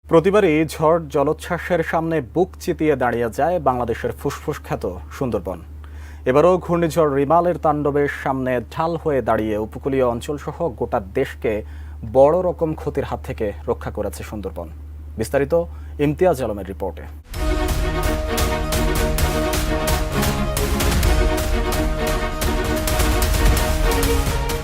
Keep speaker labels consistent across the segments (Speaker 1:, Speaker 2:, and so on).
Speaker 1: প্রতিবারই ঝড় জলোচ্ছ্বাসের সামনে বুক চিতিয়ে দাঁড়িয়ে যায় বাংলাদেশের ফুসফুস খ্যাত সুন্দরবন। এবারও ঘূর্ণিঝড় রিমালের তাণ্ডবের সামনে ঢাল হয়ে দাঁড়িয়ে উপকূলীয় অঞ্চলসহ গোটা দেশকে বড় রকম ক্ষতির হাত থেকে রক্ষা করেছে সুন্দরবন। বিস্তারিত ইমতিয়াজ আলমের রিপোর্টে।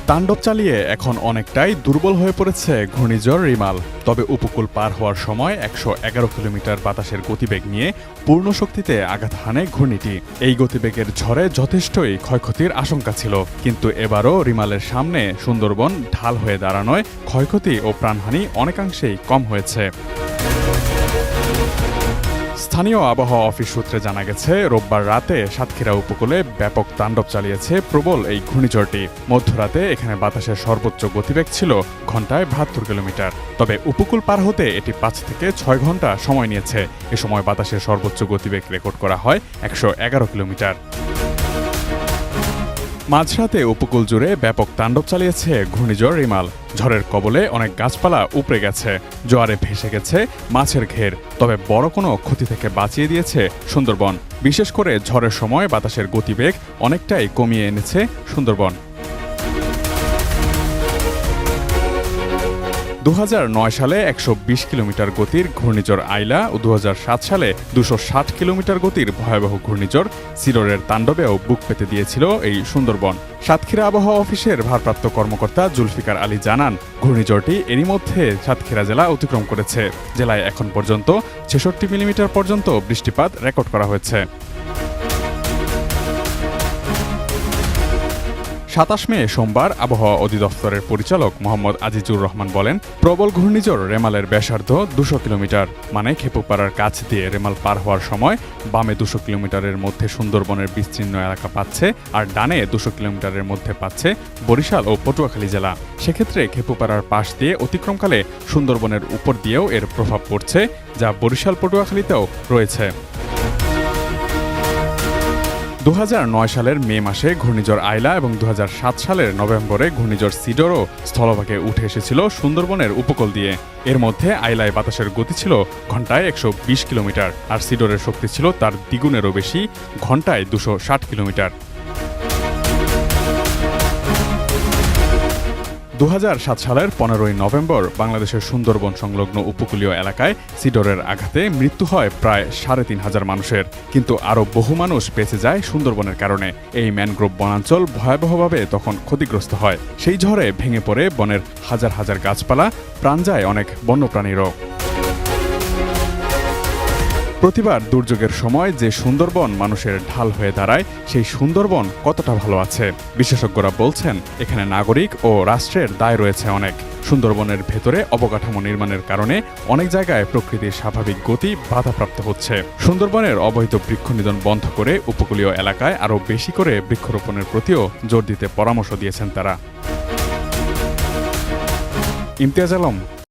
Speaker 2: তাণ্ডব চালিয়ে এখন অনেকটাই দুর্বল হয়ে পড়েছে ঘূর্ণিঝড় রিমাল। তবে উপকূল পার হওয়ার সময় ১১১ কিলোমিটার বাতাসের গতিবেগ নিয়ে পূর্ণ শক্তিতে আঘাত হানে ঘূর্ণিটি। এই গতিবেগের ঝড়ে যথেষ্টই ক্ষয়ক্ষতির আশঙ্কা ছিল, কিন্তু এবারও রিমালের সামনে সুন্দরবন ঢাল হয়ে দাঁড়ানোয় ক্ষয়ক্ষতি ও প্রাণহানি অনেকাংশেই কম হয়েছে। স্থানীয় আবহাওয়া অফিস সূত্রে জানা গেছে, রোববার রাতে সাতক্ষীরা উপকূলে ব্যাপক তাণ্ডব চালিয়েছে প্রবল এই ঘূর্ণিঝড়টি। মধ্যরাতে এখানে বাতাসের সর্বোচ্চ গতিবেগ ছিল ঘন্টায় ৭২ কিলোমিটার। তবে উপকূল পার হতে এটি ৫ থেকে ৬ ঘন্টা সময় নিয়েছে। এ সময় বাতাসের সর্বোচ্চ গতিবেগ রেকর্ড করা হয় ১১১ কিলোমিটার। মাঝরাতে উপকূল জুড়ে ব্যাপক তাণ্ডব চালিয়েছে ঘূর্ণিঝড় রিমাল। ঝড়ের কবলে অনেক গাছপালা উপড়ে গেছে, জোয়ারে ভেসে গেছে মাছের ঘের। তবে বড় কোনো ক্ষতি থেকে বাঁচিয়ে দিয়েছে সুন্দরবন। বিশেষ করে ঝড়ের সময় বাতাসের গতিবেগ অনেকটাই কমিয়ে এনেছে সুন্দরবন। ২০০৯ সালে ১২০ কিলোমিটার গতির ঘূর্ণিঝড় আইলা ও ২০০৭ সালে ২৬০ কিলোমিটার গতির ভয়াবহ ঘূর্ণিঝড় সিডরের তাণ্ডবেও বুক পেতে দিয়েছিল এই সুন্দরবন। সাতক্ষীরা আবহাওয়া অফিসের ভারপ্রাপ্ত কর্মকর্তা জুলফিকার আলী জানান, ঘূর্ণিঝড়টি এরই মধ্যে সাতক্ষীরা জেলা অতিক্রম করেছে। জেলায় এখন পর্যন্ত ৬৬ মিলিমিটার পর্যন্ত বৃষ্টিপাত রেকর্ড করা হয়েছে। ২৭ মে সোমবার আবহাওয়া অধিদপ্তরের পরিচালক মোহাম্মদ আজিজুর রহমান বলেন, প্রবল ঘূর্ণিঝড় রেমালের ব্যাসার্ধ ২০০ কিলোমিটার, মানে খেপুপাড়ার কাছ দিয়ে রেমাল পার হওয়ার সময় বামে ২০০ কিলোমিটারের মধ্যে সুন্দরবনের বিস্তীর্ণ এলাকা পাচ্ছে, আর ডানে ২০০ কিলোমিটারের মধ্যে পাচ্ছে বরিশাল ও পটুয়াখালী জেলা। সেক্ষেত্রে খেপুপাড়ার পাশ দিয়ে অতিক্রমকালে সুন্দরবনের উপর দিয়েও এর প্রভাব পড়ছে, যা বরিশাল পটুয়াখালীতেও রয়েছে। ২০০৯ সালের মে মাসে ঘূর্ণিঝড় আইলা এবং ২০০৭ সালের নভেম্বরে ঘূর্ণিঝড় সিডরও স্থলভাগে উঠে এসেছিল সুন্দরবনের উপকূল দিয়ে। এর মধ্যে আইলায় বাতাসের গতি ছিল ঘন্টায় ১২০ কিলোমিটার, আর সিডরের শক্তি ছিল তার দ্বিগুণেরও বেশি, ঘন্টায় ২৬০ কিলোমিটার। ২০০৭ সালের ১৫ই নভেম্বর বাংলাদেশের সুন্দরবন সংলগ্ন উপকূলীয় এলাকায় সিডরের আঘাতে মৃত্যু হয় প্রায় ৩৫০০ মানুষের, কিন্তু আরও বহু মানুষ বেঁচে যায় সুন্দরবনের কারণে। এই ম্যানগ্রোভ বনাঞ্চল ভয়াবহভাবে তখন ক্ষতিগ্রস্ত হয়। সেই ঝড়ে ভেঙে পড়ে বনের হাজার হাজার গাছপালা, প্রাণ যায় অনেক বন্যপ্রাণীরও। প্রতিবার দুর্যোগের সময় যে সুন্দরবন মানুষের ঢাল হয়ে দাঁড়ায়, সেই সুন্দরবন কতটা ভালো আছে বিশেষজ্ঞরা বলছেন, এখানে নাগরিক ও রাষ্ট্রের দায় রয়েছে অনেক। সুন্দরবনের ভেতরে অবকাঠামো নির্মাণের কারণে অনেক জায়গায় প্রকৃতির স্বাভাবিক গতি বাধাপ্রাপ্ত হচ্ছে। সুন্দরবনের অবৈধ বৃক্ষনিধন বন্ধ করে উপকূলীয় এলাকায় আরও বেশি করে বৃক্ষরোপণের প্রতিও জোর দিতে পরামর্শ দিয়েছেন তারা। ইমতিয়াজ আলম,